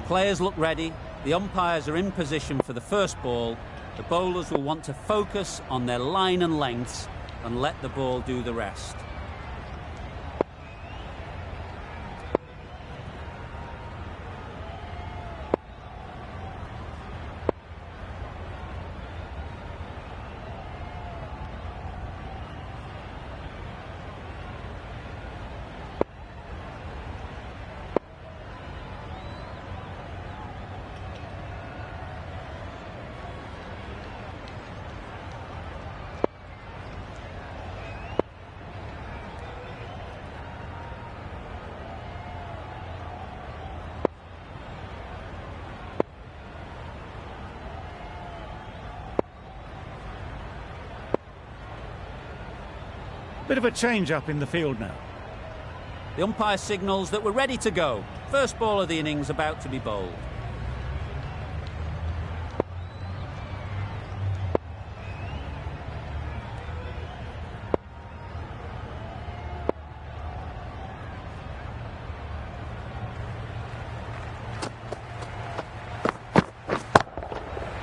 Players look ready, the umpires are in position for the first ball. The bowlers will want to focus on their line and lengths and let the ball do the rest. Bit of a change-up in the field now. The umpire signals that we're ready to go. First ball of the innings about to be bowled.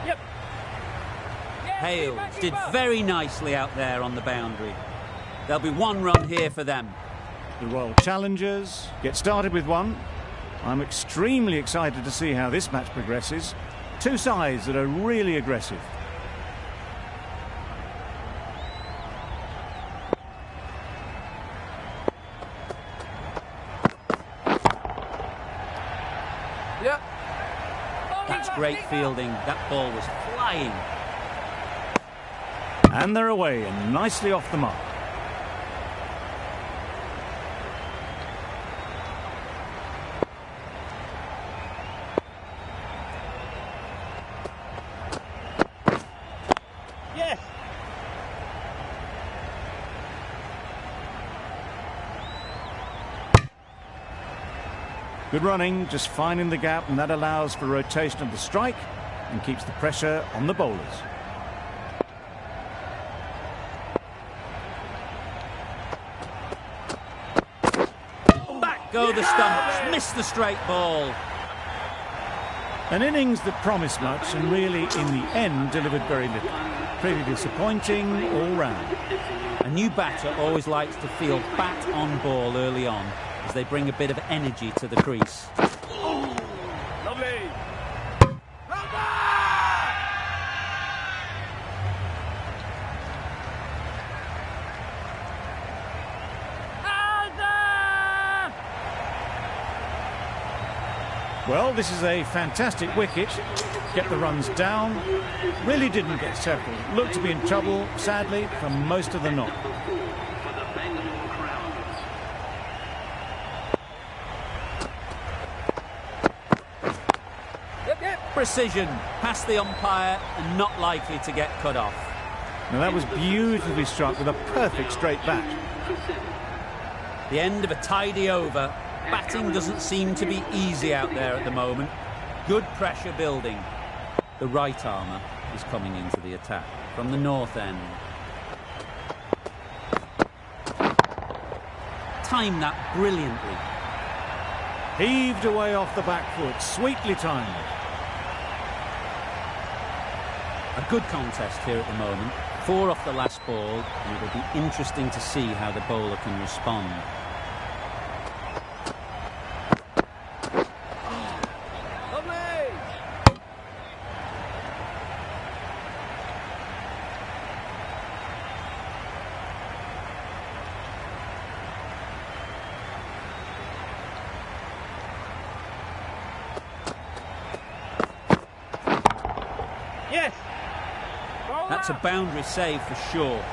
Yep. Hale did very nicely out there on the boundary. There'll be one run here for them. The Royal Challengers get started with one. I'm extremely excited to see how this match progresses. Two sides that are really aggressive. Yep. That's great fielding. That ball was flying. And they're away and nicely off the mark. Yes. Good running, just finding the gap, and that allows for rotation of the strike and keeps the pressure on the bowlers. Back go the stumps, missed the straight ball. An innings that promised much and really, in the end, delivered very little. Pretty disappointing all round. A new batter always likes to field bat on ball early on as they bring a bit of energy to the crease. Lovely. Well, this is a fantastic wicket. Get the runs down. Really didn't get settled. Looked to be in trouble, sadly, for most of the knock. Precision, past the umpire and not likely to get cut off. Now that was beautifully struck with a perfect straight bat. The end of a tidy over. Batting doesn't seem to be easy out there at the moment. Good pressure building. The right armour is coming into the attack from the north end. Timed that brilliantly. Heaved away off the back foot, sweetly timed. A good contest here at the moment. 4 off the last ball, and it'll be interesting to see how the bowler can respond. Yes. That's a boundary save for sure.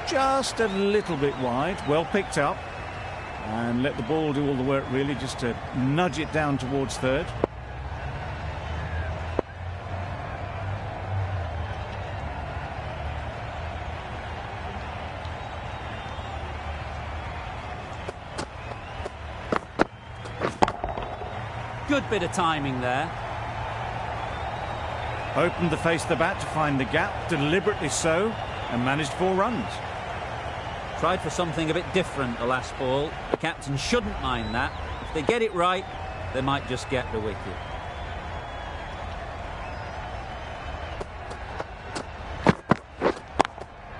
Just a little bit wide, well picked up. And let the ball do all the work really, just to nudge it down towards third. Good bit of timing there. Opened to face the bat to find the gap, deliberately so, and managed 4 runs. Tried for something a bit different the last ball. The captain shouldn't mind that. If they get it right, they might just get the wicket.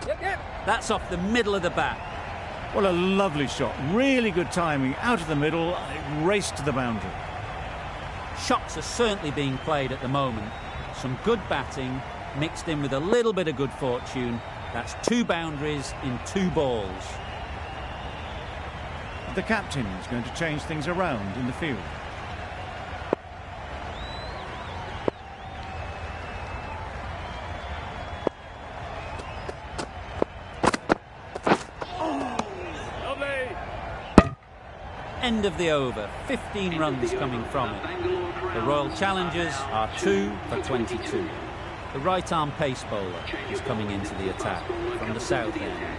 Yep. That's off the middle of the bat. Well, a lovely shot. Really good timing. Out of the middle, and it raced to the boundary. Shots are certainly being played at the moment. Some good batting mixed in with a little bit of good fortune. That's 2 boundaries in 2 balls. The captain is going to change things around in the field. End of the over, 15 runs coming from it. The Royal Challengers are 2 for 22. The right-arm pace bowler is coming into the attack from the south end.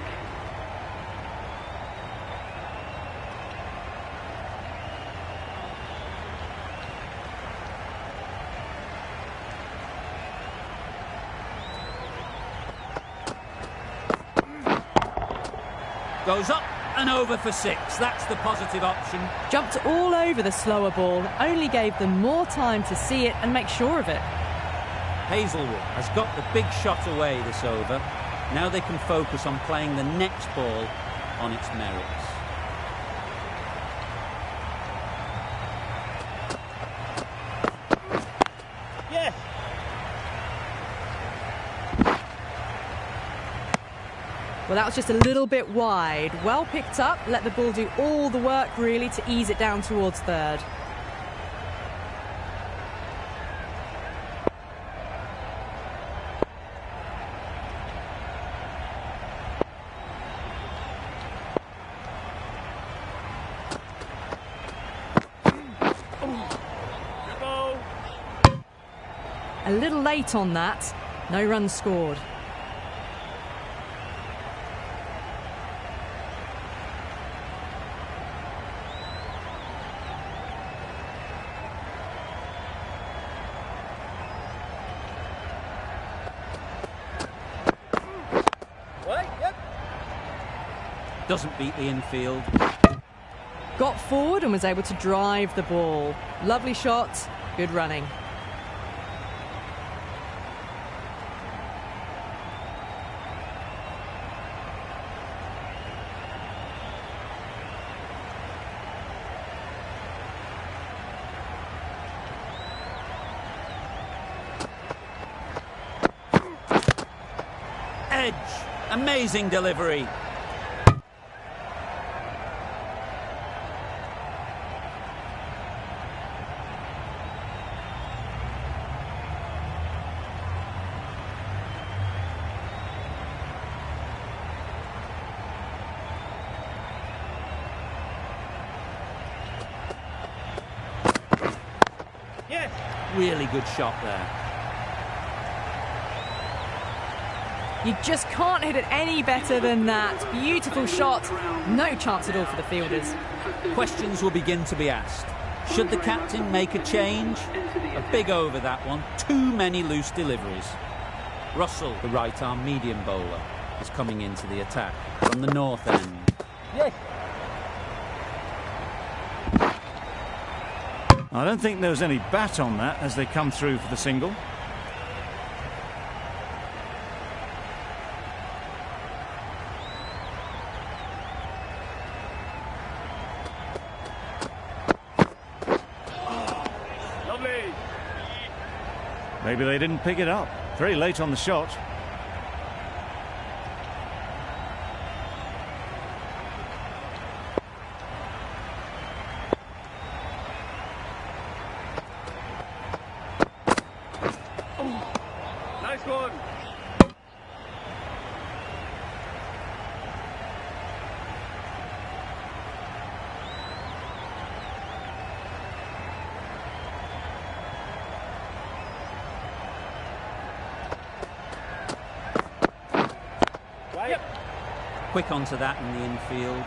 Goes up and over for 6. That's the positive option. Jumped all over the slower ball, only gave them more time to see it and make sure of it. Hazelwood has got the big shot away this over. Now they can focus on playing the next ball on its merits. Yes. Well, that was just a little bit wide. Well picked up, let the ball do all the work really to ease it down towards third. A little late on that. No runs scored. Doesn't beat the infield. Got forward and was able to drive the ball. Lovely shot, good running. Edge, amazing delivery. Yes. Really good shot there. You just can't hit it any better than that. Beautiful shot. No chance at all for the fielders. Questions will begin to be asked. Should the captain make a change? A big over that one. Too many loose deliveries. Russell, the right-arm medium bowler, is coming into the attack from the north end. Yes. I don't think there was any bat on that as they come through for the single. Lovely. Maybe they didn't pick it up. Very late on the shot. Nice one. Yep. Quick onto that in the infield.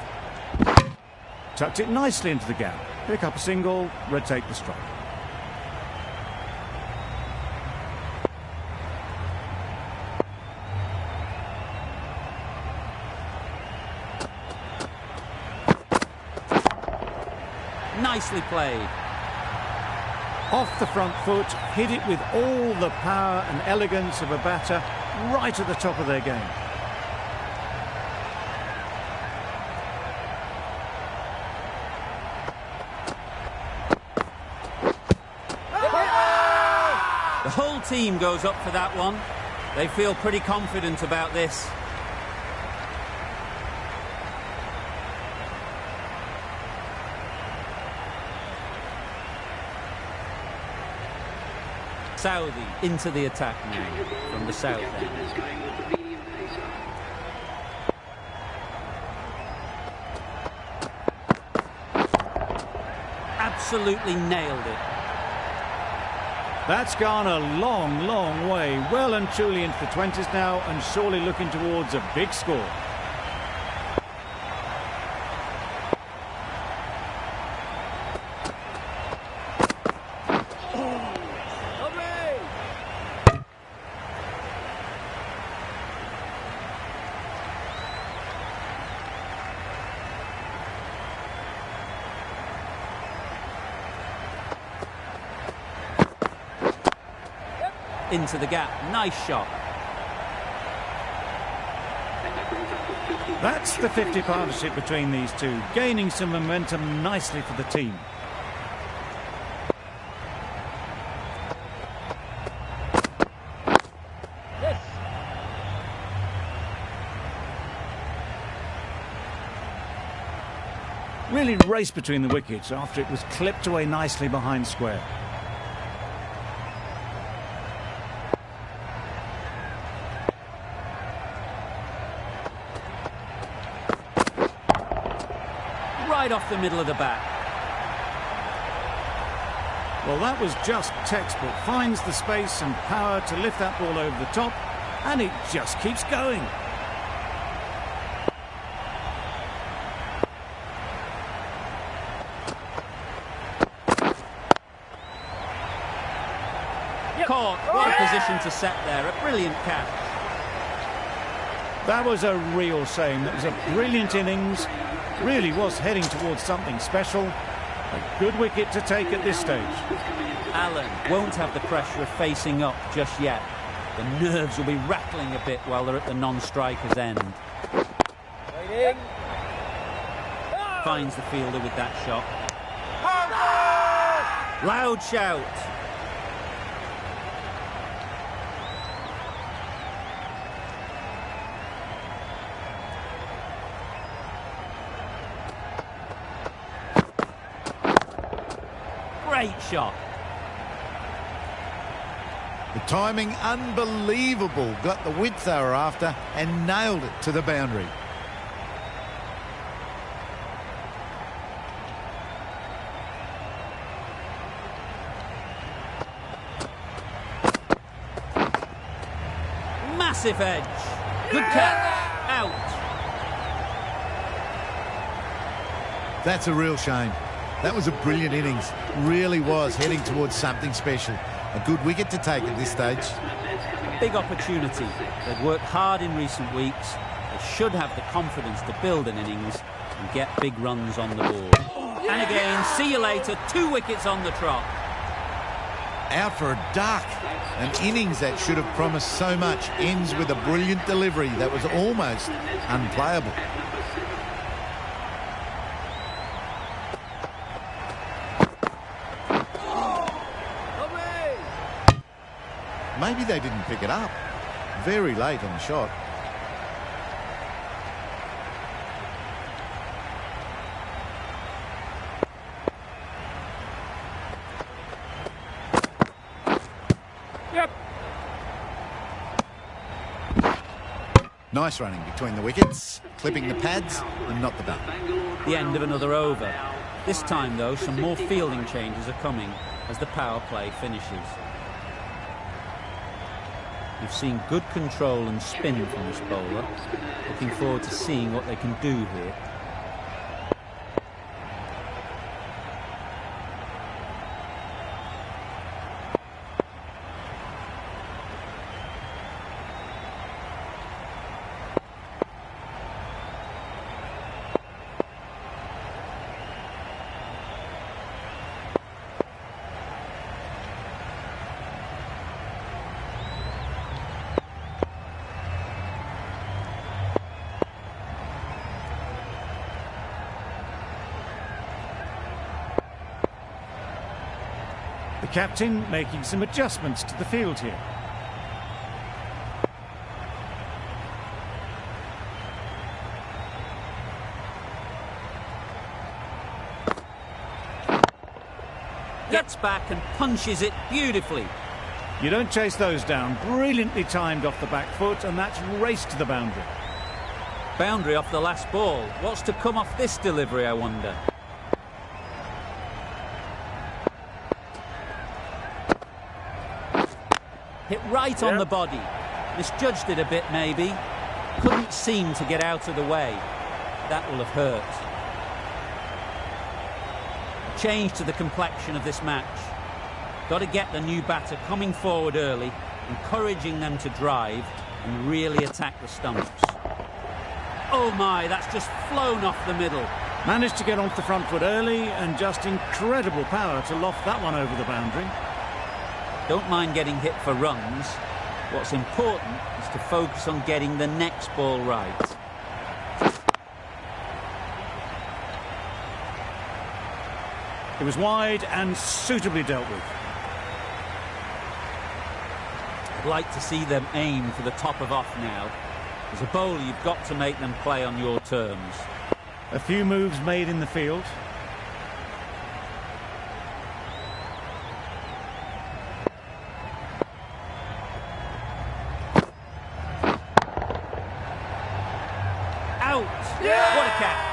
Tucked it nicely into the gap. Pick up a single, red take the strike. Nicely played. Off the front foot, hit it with all the power and elegance of a batter, right at the top of their game. The whole team goes up for that one. They feel pretty confident about this. Saudi into the attack now from the south end. Absolutely nailed it. That's gone a long, long way. Well and truly into the 20s now, and surely looking towards a big score. Into the gap, nice shot. That's the 50 partnership between these two, gaining some momentum nicely for the team. Yes. Really raced between the wickets after it was clipped away nicely behind square. Right off the middle of the bat. Well, that was just textbook. Finds the space and power to lift that ball over the top, and it just keeps going. Caught. What a position to set there. A brilliant catch. That was a real shame. That was a brilliant innings. Really was heading towards something special. A good wicket to take at this stage. Allen won't have the pressure of facing up just yet. The nerves will be rattling a bit while they're at the non-striker's end. Waiting. Finds the fielder with that shot. Loud shout. Great shot. The timing unbelievable. Got the width they were after and nailed it to the boundary. Massive edge. Good catch. Out. That's a real shame. That was a brilliant innings. Really was heading towards something special. A good wicket to take at this stage. Big opportunity. They've worked hard in recent weeks. They should have the confidence to build an innings and get big runs on the board. And again, see you later. 2 wickets on the trot. Out for a duck. An innings that should have promised so much ends with a brilliant delivery that was almost unplayable. Maybe they didn't pick it up. Very late on the shot. Yep. Nice running between the wickets, clipping the pads and not the bat. The end of another over. This time, though, some more fielding changes are coming as the power play finishes. We've seen good control and spin from this bowler. Looking forward to seeing what they can do here. The captain making some adjustments to the field here. Gets back and punches it beautifully. You don't chase those down. Brilliantly timed off the back foot, and that's raced to the boundary. Boundary off the last ball. What's to come off this delivery, I wonder? Hit right on the body. Misjudged it a bit, maybe. Couldn't seem to get out of the way. That will have hurt. Change to the complexion of this match. Got to get the new batter coming forward early, encouraging them to drive and really attack the stumps. Oh my, that's just flown off the middle. Managed to get onto the front foot early and just incredible power to loft that one over the boundary. Don't mind getting hit for runs. What's important is to focus on getting the next ball right. It was wide and suitably dealt with. I'd like to see them aim for the top of off now. As a bowler, you've got to make them play on your terms. A few moves made in the field. Out! Yeah! What a catch!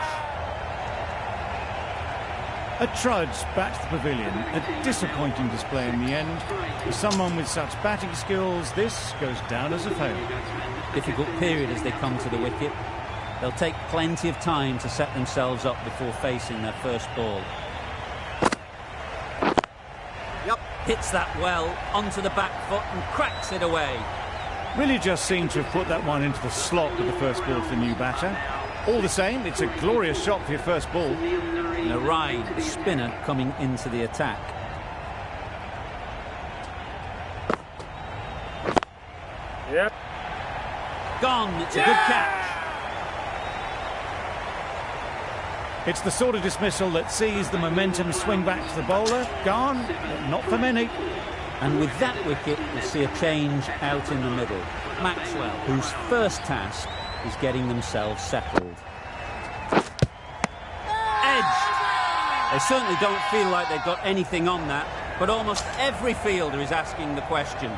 A trudge back to the pavilion. A disappointing display in the end. For someone with such batting skills, this goes down as a fail. Difficult period as they come to the wicket. They'll take plenty of time to set themselves up before facing their first ball. Yep. Hits that well onto the back foot and cracks it away. Really just seemed to have put that one into the slot with the first ball for the new batter. All the same, it's a glorious shot for your first ball. And a ride, a spinner coming into the attack. Yep. Gone, it's a good catch. It's the sort of dismissal that sees the momentum swing back to the bowler. Gone, but not for many. And with that wicket, we'll see a change out in the middle. Maxwell, whose first task is getting themselves settled. Edge! They certainly don't feel like they've got anything on that, but almost every fielder is asking the question.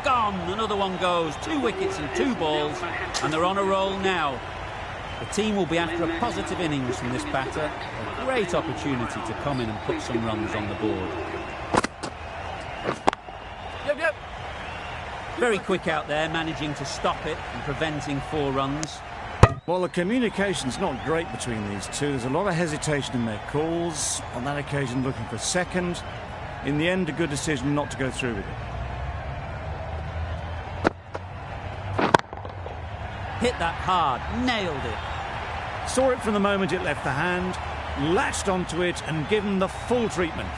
Gone! Another one goes. 2 wickets and 2 balls, and they're on a roll now. The team will be after a positive innings from this batter. A great opportunity to come in and put some runs on the board. Yep. Very quick out there, managing to stop it and preventing 4 runs. Well, the communication's not great between these two. There's a lot of hesitation in their calls. On that occasion, looking for a second. In the end, a good decision not to go through with it. Hit that hard, nailed it. Saw it from the moment it left the hand, latched onto it and given the full treatment.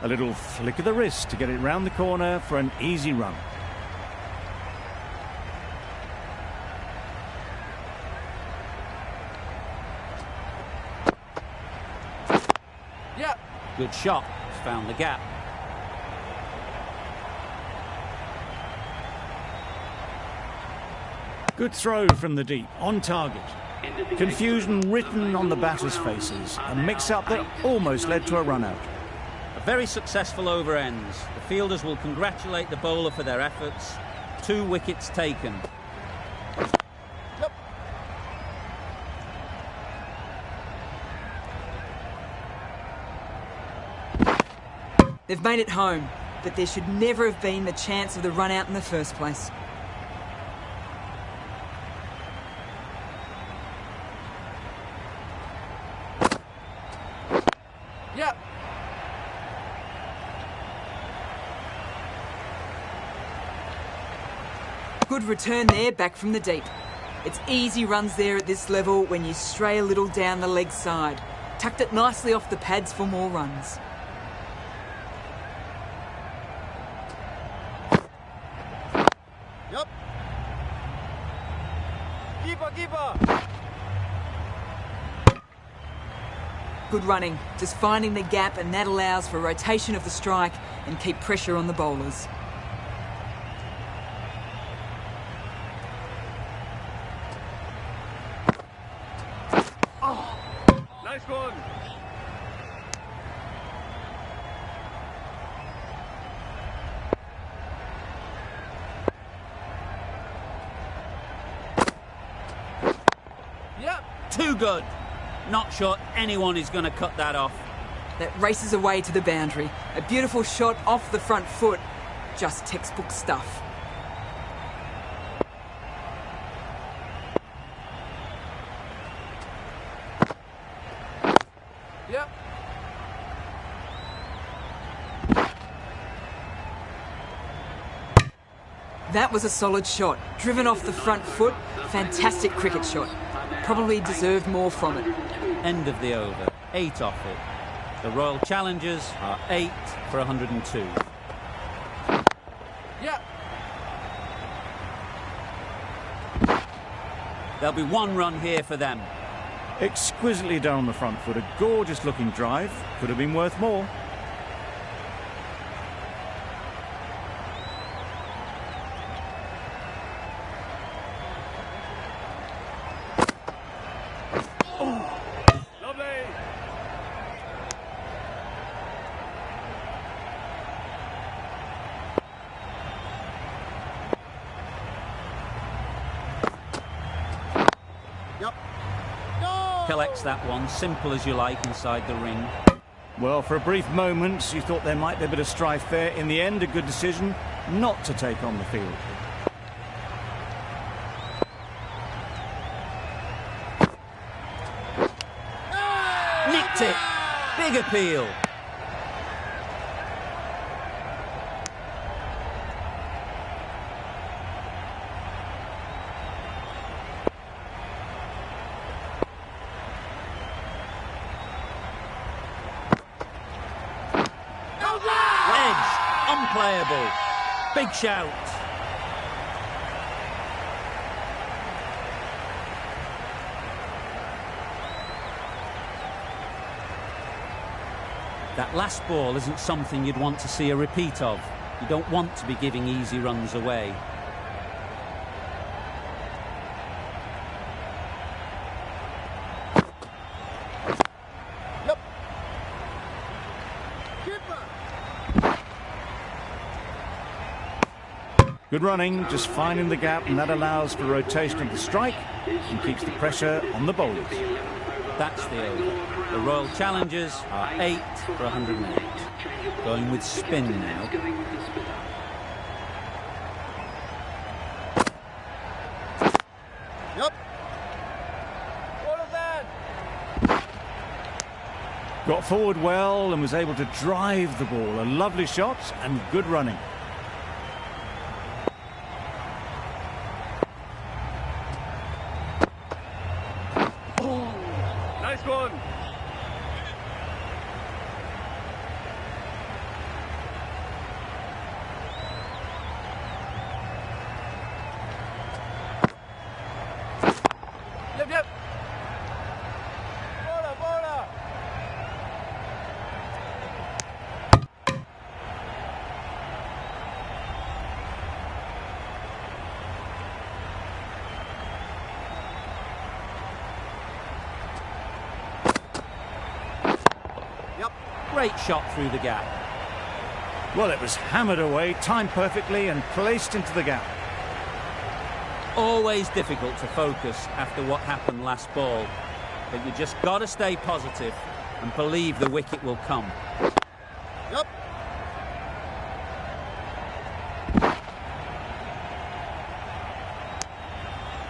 A little flick of the wrist to get it round the corner for an easy run. Yep. Good shot, found the gap. Good throw from the deep, on target. Confusion written on the batters' faces. A mix-up that almost led to a run-out. A very successful over ends. The fielders will congratulate the bowler for their efforts. 2 wickets taken. Yep. They've made it home, but there should never have been the chance of the run out in the first place. Yep. Good return there, back from the deep. It's easy runs there at this level when you stray a little down the leg side. Tucked it nicely off the pads for more runs. Good running, just finding the gap, and that allows for rotation of the strike and keep pressure on the bowlers. Nice one. Yep. Too good. Not sure anyone is going to cut that off. That races away to the boundary. A beautiful shot off the front foot. Just textbook stuff. Yep. That was a solid shot. Driven off the front foot. Fantastic cricket shot. Probably deserved more from it. End of the over. 8 off it. The Royal Challengers are 8 for 102. Yep. There'll be 1 run here for them. Exquisitely done on the front foot. A gorgeous looking drive. Could have been worth more. Lovely. Yep. No! Collects that one, simple as you like, inside the ring. Well, for a brief moment, you thought there might be a bit of strife there. In the end, a good decision not to take on the field. Nicked it. Big appeal. Edge. Unplayable. Big shout. That last ball isn't something you'd want to see a repeat of. You don't want to be giving easy runs away. Yep. Keeper. Good running, just finding the gap, and that allows for rotation of the strike and keeps the pressure on the bowlers. That's the over. The Royal Challengers are 8 for 108. Going with spin now. Yep. What is that? Got forward well and was able to drive the ball. A lovely shot and good running. Nice one. Yep, yep. Bola, bola. Yep. Great shot through the gap. Well, it was hammered away, timed perfectly and placed into the gap. Always difficult to focus after what happened last ball. But you just got to stay positive and believe the wicket will come. Yep.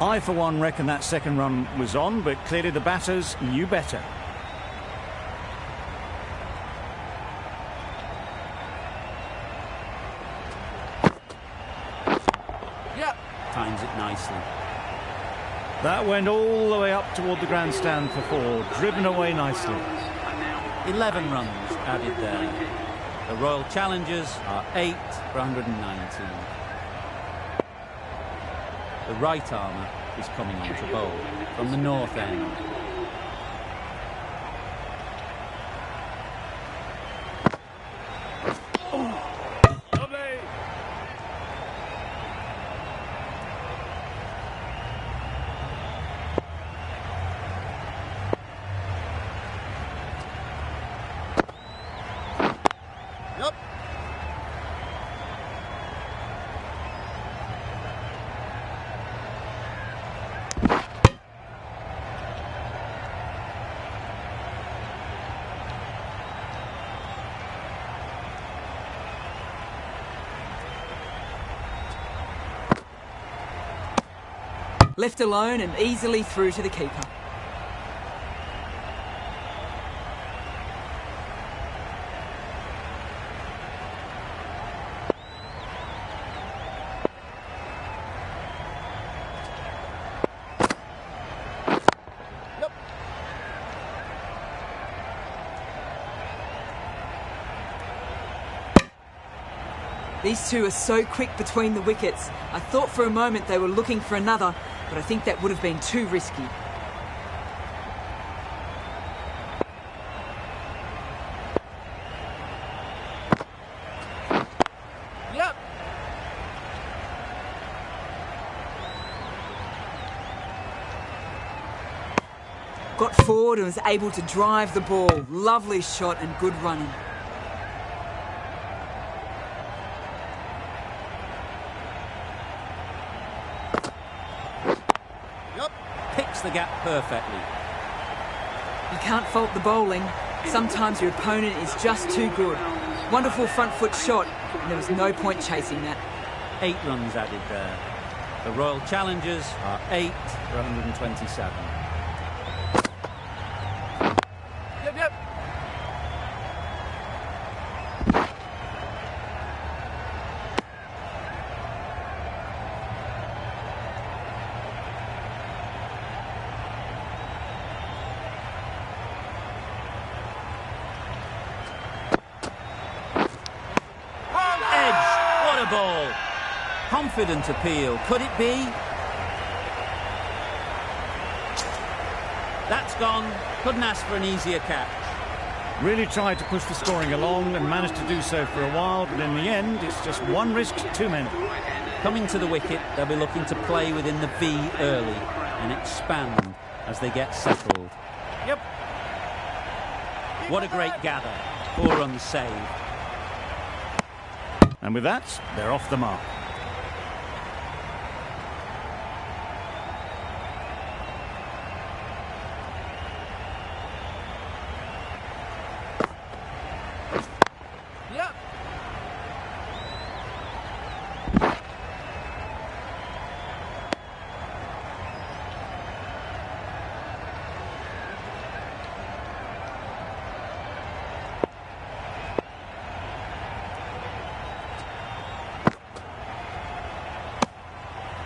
I, for one, reckon that second run was on, but clearly the batters knew better. Yep. Times it nicely. That went all the way up toward the grandstand for 4, driven away nicely. 11 runs added there. The Royal Challengers are 8 for 119. The right armour is coming on to bowl from the north end. Left alone and easily through to the keeper. These two are so quick between the wickets. I thought for a moment they were looking for another, but I think that would have been too risky. Yep. Got forward and was able to drive the ball. Lovely shot and good running. Picks the gap perfectly. You can't fault the bowling. Sometimes your opponent is just too good. Wonderful front foot shot, and there was no point chasing that. 8 runs added there. The Royal Challengers are 8 for 127. Yep. Ball. Confident appeal. Could it be? That's gone. Couldn't ask for an easier catch. Really tried to push the scoring along and managed to do so for a while, but in the end, it's just one risk too many. Coming to the wicket, they'll be looking to play within the V early and expand as they get settled. Yep. What a great gather. 4 runs saved. And with that, they're off the mark. Yep.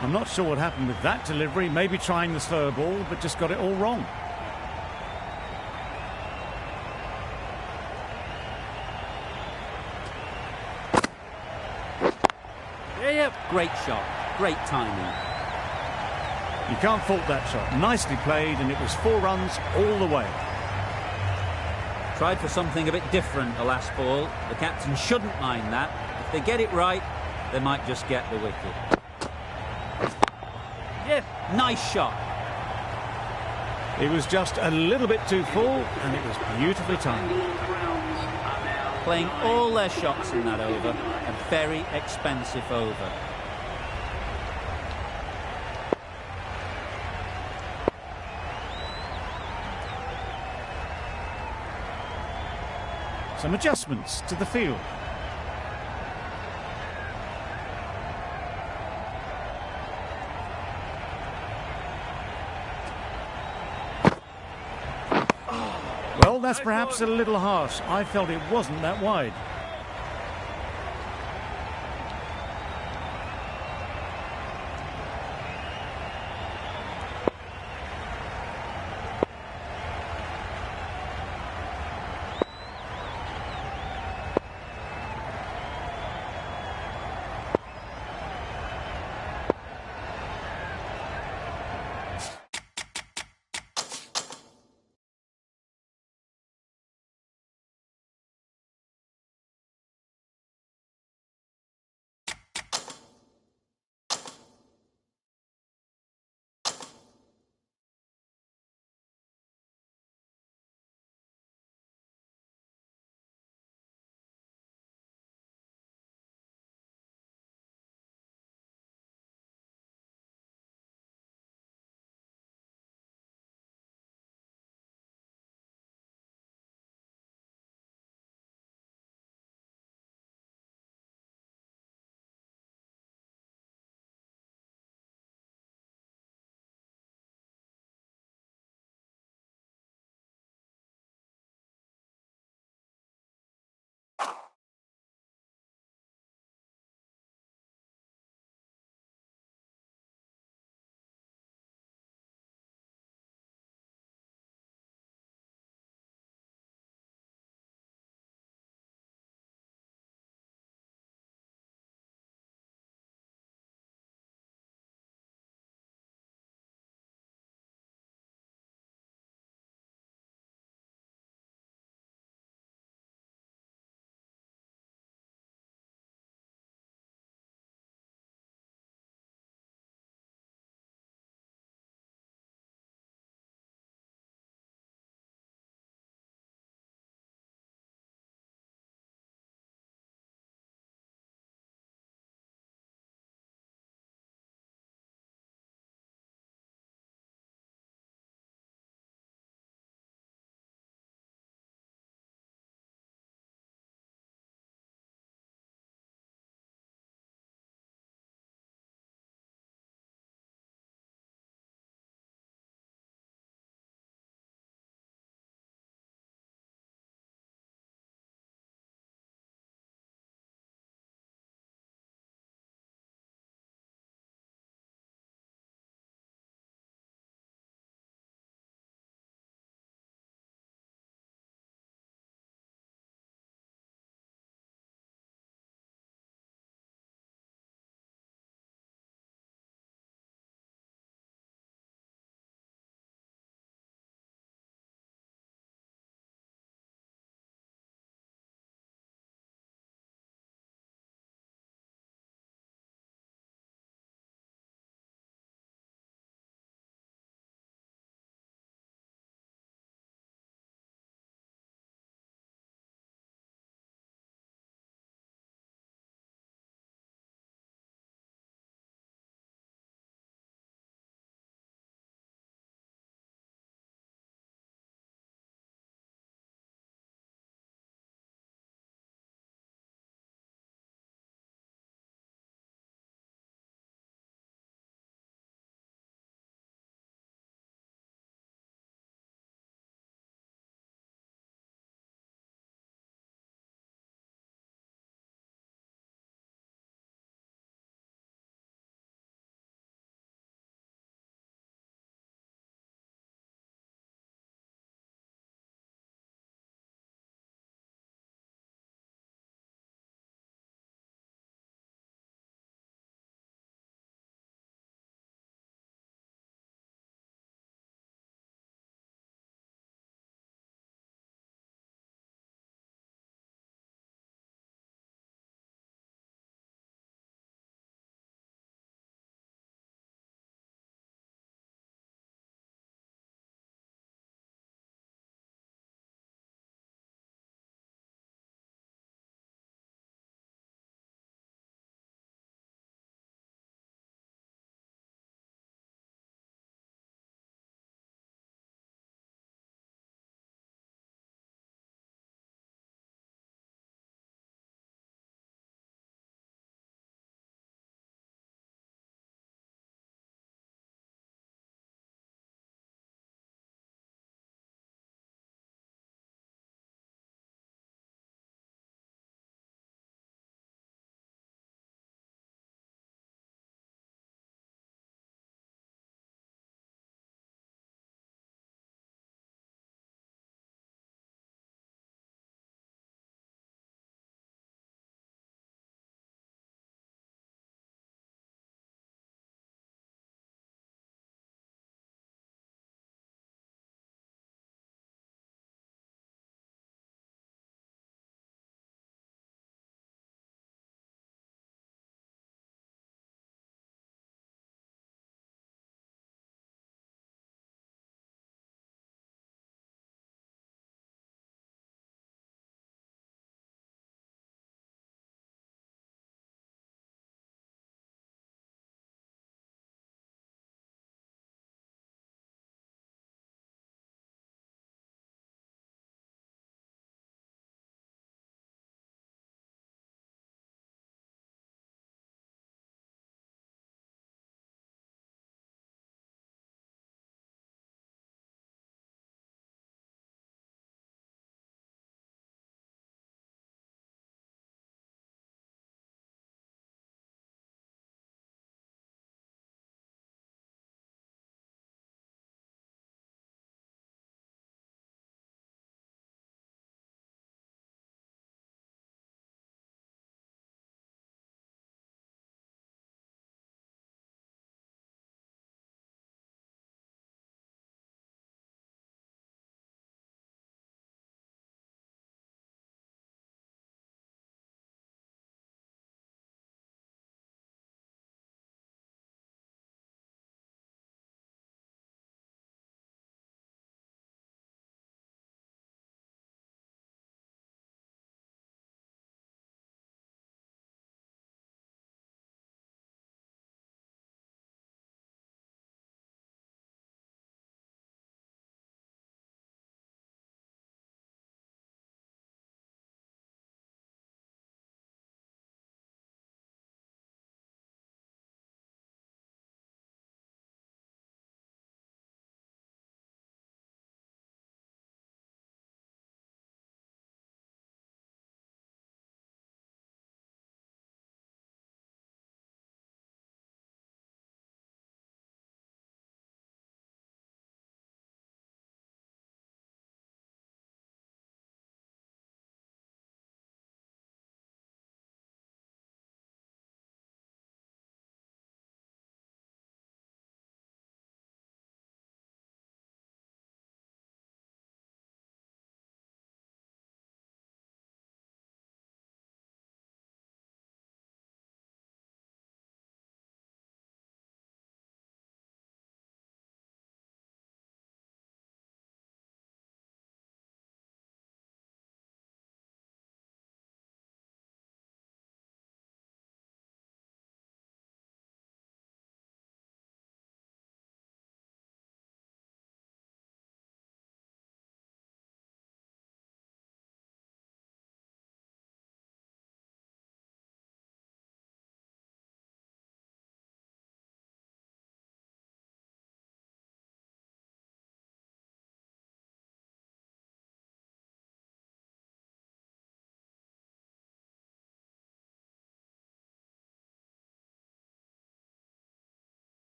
I'm not sure what happened with that delivery. Maybe trying the slower ball, but just got it all wrong. Yep. Great shot. Great timing. You can't fault that shot. Nicely played, and it was 4 runs all the way. Tried for something a bit different the last ball. The captain shouldn't mind that. If they get it right, they might just get the wicket. Yep. Nice shot. It was just a little bit too full, and it was beautifully timed. Playing all their shots in that over. A very expensive over. Some adjustments to the field. Well, that's perhaps a little harsh. I felt it wasn't that wide.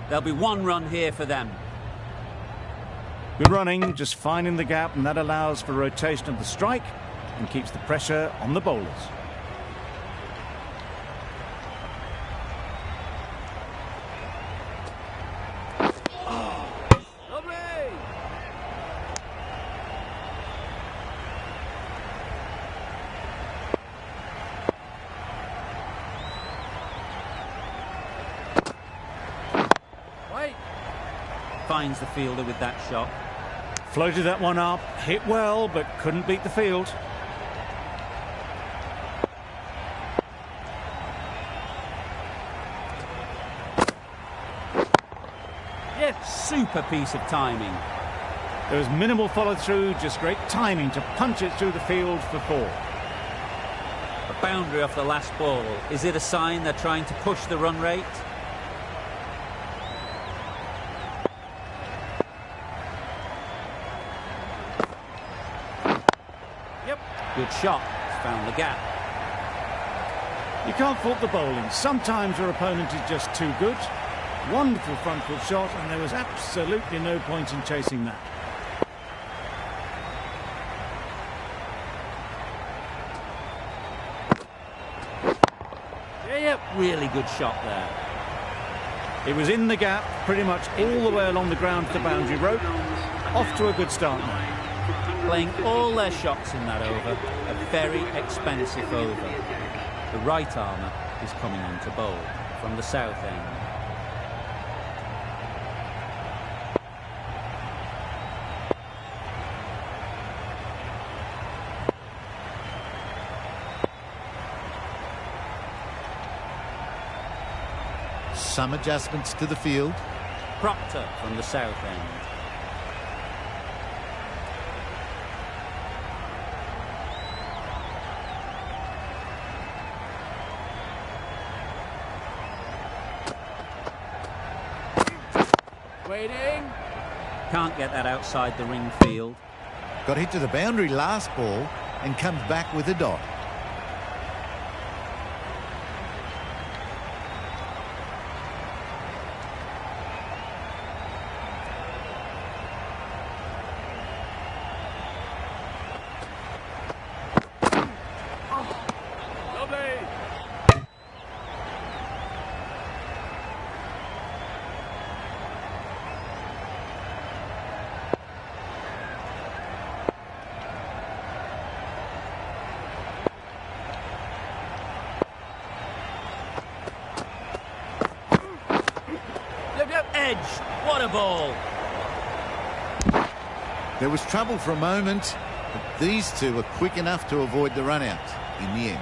There'll be one run here for them. Good running, just finding the gap, and that allows for rotation of the strike and keeps the pressure on the bowlers. Lovely. Wait. Finds the fielder with that shot. Floated that one up, hit well, but couldn't beat the field. Yes, super piece of timing. There was minimal follow-through, just great timing to punch it through the field for 4. A boundary off the last ball. Is it a sign they're trying to push the run rate? Yep. Good shot. He's found the gap. You can't fault the bowling. Sometimes your opponent is just too good. Wonderful front foot shot, and there was absolutely no point in chasing that. Yep. Really good shot there. It was in the gap, pretty much all the way along the ground to the boundary rope. Off to a good start now. Playing all their shots in that over. A very expensive over. The right armour is coming on to bowl from the south end. Some adjustments to the field. Proctor from the south end. Waiting. Can't get that outside the ring field. Got hit to the boundary last ball and comes back with a dot. Lovely. Yep. Edge. What a ball. There was trouble for a moment, but these two were quick enough to avoid the run out in the end.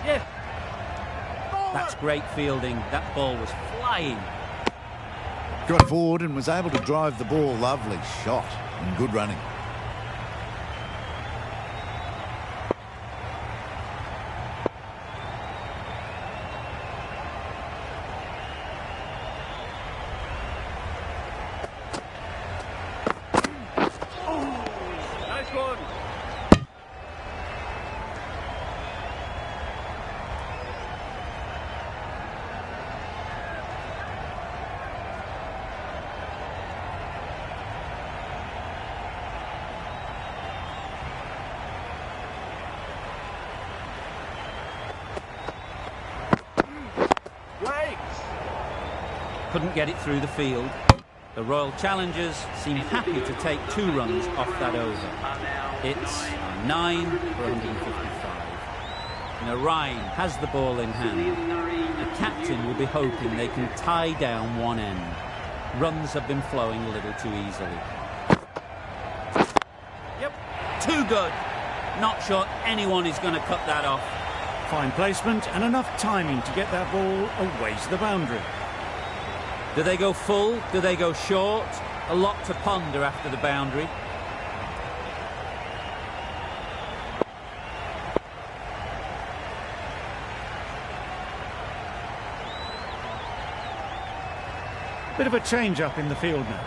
Yeah. That's great fielding. That ball was flying. Got forward and was able to drive the ball. Lovely shot and good running. Nice one. Couldn't get it through the field. The Royal Challengers seem happy to take 2 runs off that over. It's 9 for 155. Ryan has the ball in hand. The captain will be hoping they can tie down one end. Runs have been flowing a little too easily. Yep. Too good. Not sure anyone is going to cut that off. Fine placement and enough timing to get that ball away to the boundary. Do they go full? Do they go short? A lot to ponder after the boundary. Bit of a change-up in the field now.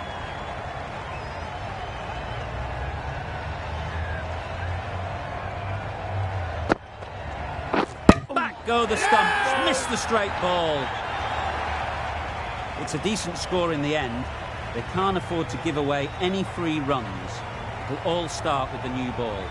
go the stumps, missed the straight ball. It's a decent score in the end. They can't afford to give away any free runs. It'll all start with the new ball.